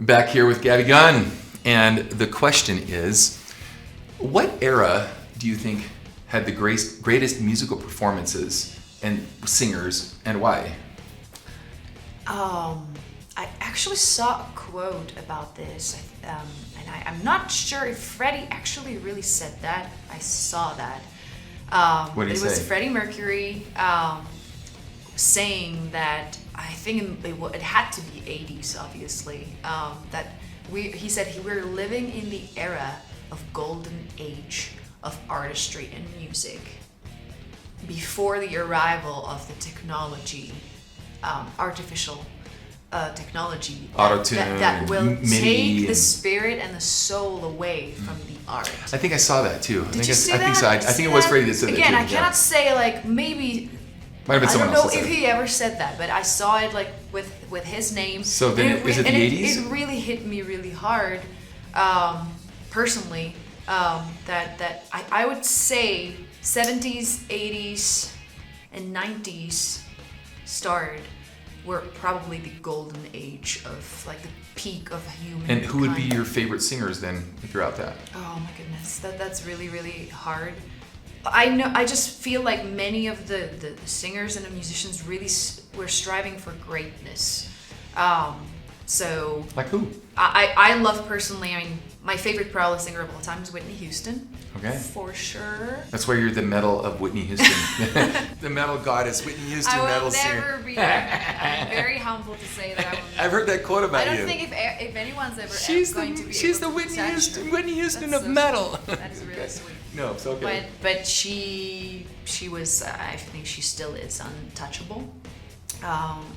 Back here with Gabby Gunn, and the question is, what era do you think had the greatest musical performances and singers, and why? I actually saw a quote about this, and I'm not sure if Freddie actually really said that. I saw that. What did he say? It was Freddie Mercury saying that, I think it had to be 80s, obviously, that he said we're living in the era of golden age of artistry and music before the arrival of the technology, artificial technology Auto-tune, that will MIDI, take the spirit and the soul away from the art. I think I saw that too. Did you see that? I think so. I think it was Freddie that said that too. Again, I cannot say like maybe. Might have been someone I don't else know that if said it. he ever said that, but I saw it like with his name. So then, is it the 80s? It really hit me really hard, personally. That I would say 70s, 80s, and 90s were probably the golden age of like the peak of human. And who would be your favorite singers then throughout that? Oh my goodness, that's really, really hard. I just feel like many of the singers and the musicians really were striving for greatness. So Like who? I love personally, I mean, my favorite probably singer of all time is Whitney Houston. Okay. For sure. That's why you're the medal of Whitney Houston. The medal goddess, Whitney Houston, I will medal never singer. be I'm very humble to say that I will never. I've heard that quote about you. I don't think if anyone's ever going to be She's able the to touch her. Whitney Houston That's of so metal. sweet. That is really Okay. sweet. No, it's okay. But she was, I think she still is untouchable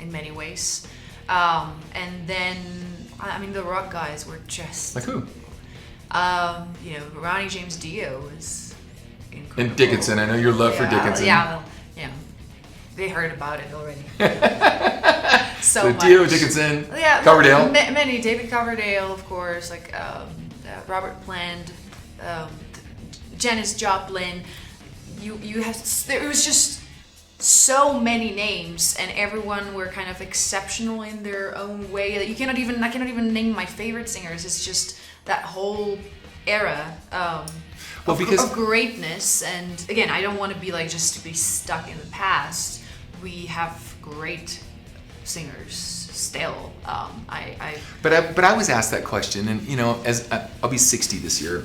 in many ways. And then, I mean, the rock guys were just Like who? Ronnie James Dio is incredible. And Dickinson. I know your love for Dickinson. Yeah, well, they heard about it already. so much. Dio, Dickinson, Yeah, Coverdale. Many. David Coverdale, of course, like Robert Plant, Janis Joplin. It was just so many names, and everyone were kind of exceptional in their own way. That I cannot even name my favorite singers. It's just that whole era of greatness. And again, I don't want to be like just to be stuck in the past. We have great singers still. But I was asked that question, and as I'll be 60 this year,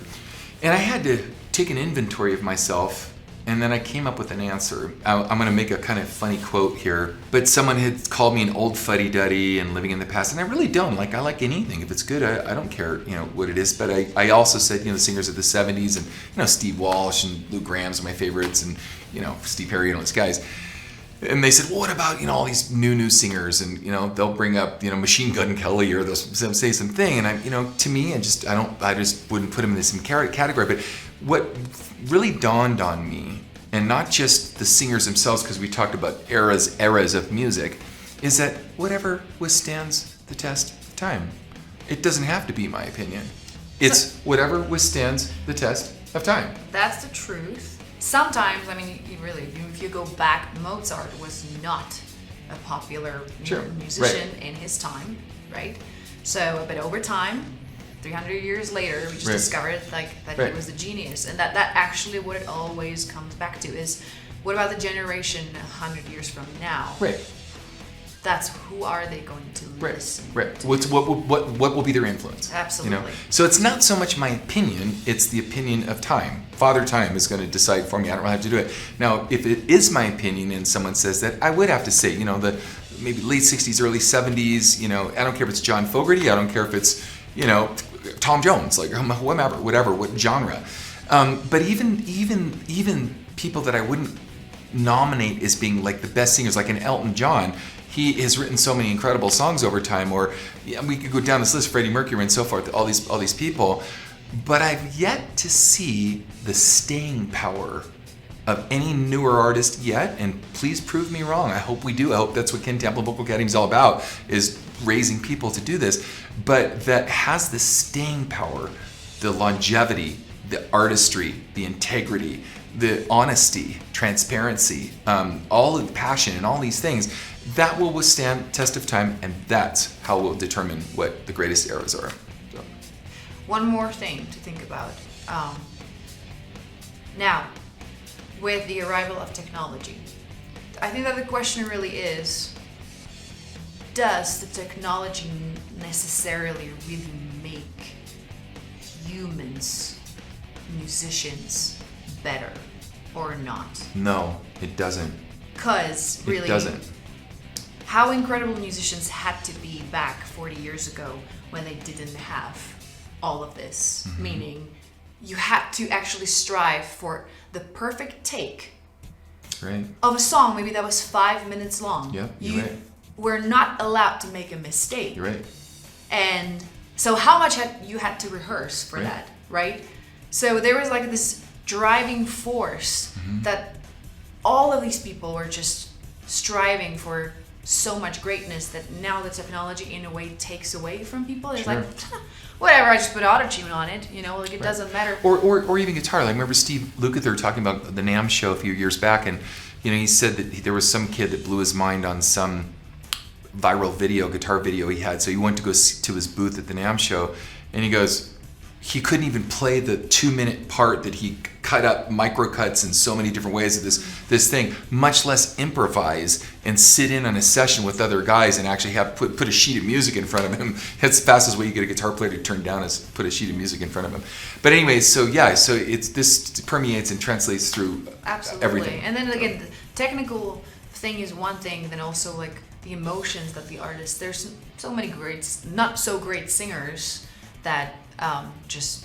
and I had to take an inventory of myself. And then I came up with an answer. I'm going to make a kind of funny quote here, but someone had called me an old fuddy-duddy and living in the past, and I really don't. Like, I like anything. If it's good, I don't care, what it is. But I also said, the singers of the 70s, and Steve Walsh and Lou Graham's are my favorites, and Steve Perry and all these guys. And they said, well, what about all these new singers? And they'll bring up Machine Gun Kelly, or they'll say something, and to me, I just wouldn't put them in the same category. But what really dawned on me, and not just the singers themselves, because we talked about eras of music, is that whatever withstands the test of time. It doesn't have to be my opinion. It's whatever withstands the test of time. That's the truth. Sometimes, I mean, if you go back, Mozart was not a popular musician in his time, right? So, but over time, 300 years later, we just discovered that he was a genius, and that actually what it always comes back to is, what about the generation 100 years from now? Right. That's who are they going to listen? Right. What will be their influence? Absolutely. So it's not so much my opinion; it's the opinion of time. Father Time is going to decide for me. I don't have to do it. Now, if it is my opinion, and someone says that, I would have to say, the maybe late 60s, early 70s. I don't care if it's John Fogerty. I don't care if it's Tom Jones, like whatever, what genre. But even people that I wouldn't nominate as being like the best singers, like an Elton John, he has written so many incredible songs over time. Or we could go down this list, Freddie Mercury and so forth, all these people. But I've yet to see the staying power of any newer artist yet, and please prove me wrong. I hope we do. I hope that's what Ken Tamplin Vocal Academy is all about, is raising people to do this, but that has the staying power, the longevity, the artistry, the integrity, the honesty, transparency, all of the passion and all these things, that will withstand test of time, and that's how we'll determine what the greatest eras are. So. One more thing to think about. Now, with the arrival of technology, I think that the question really is, does the technology necessarily really make humans, musicians, better or not? No, it doesn't. Because really, It doesn't. how incredible musicians had to be back 40 years ago when they didn't have all of this. Mm-hmm. Meaning, you had to actually strive for the perfect take Right. of a song, maybe that was 5 minutes long. Yeah, you you're right. were not allowed to make a mistake. You're right. And so how much you had to rehearse for Right. that, right? So there was like this driving force Mm-hmm. that all of these people were just striving for so much greatness that now the technology in a way takes away from people. It's Sure. like, whatever, I just put autotune on it, like it doesn't matter. Or even guitar. Like, remember Steve Lukather talking about the NAMM show a few years back, and he said that there was some kid that blew his mind on some viral video, guitar video he had. So he went to go to his booth at the NAMM show, and he goes, he couldn't even play the 2-minute part that he cut up micro cuts in so many different ways of this thing, much less improvise and sit in on a session with other guys and actually have put a sheet of music in front of him. That's the fastest way you get a guitar player to turn down, is put a sheet of music in front of him. But anyways, so this permeates and translates through Absolutely. everything. And then again, the technical thing is one thing, then also like the emotions that the artist, there's so many great, not so great singers that just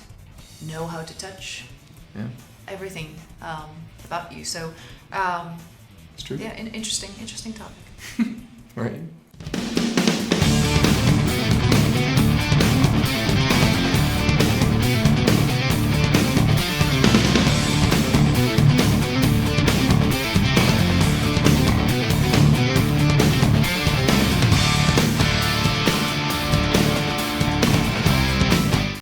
know how to touch everything about you. So It's true. yeah, interesting topic. Right.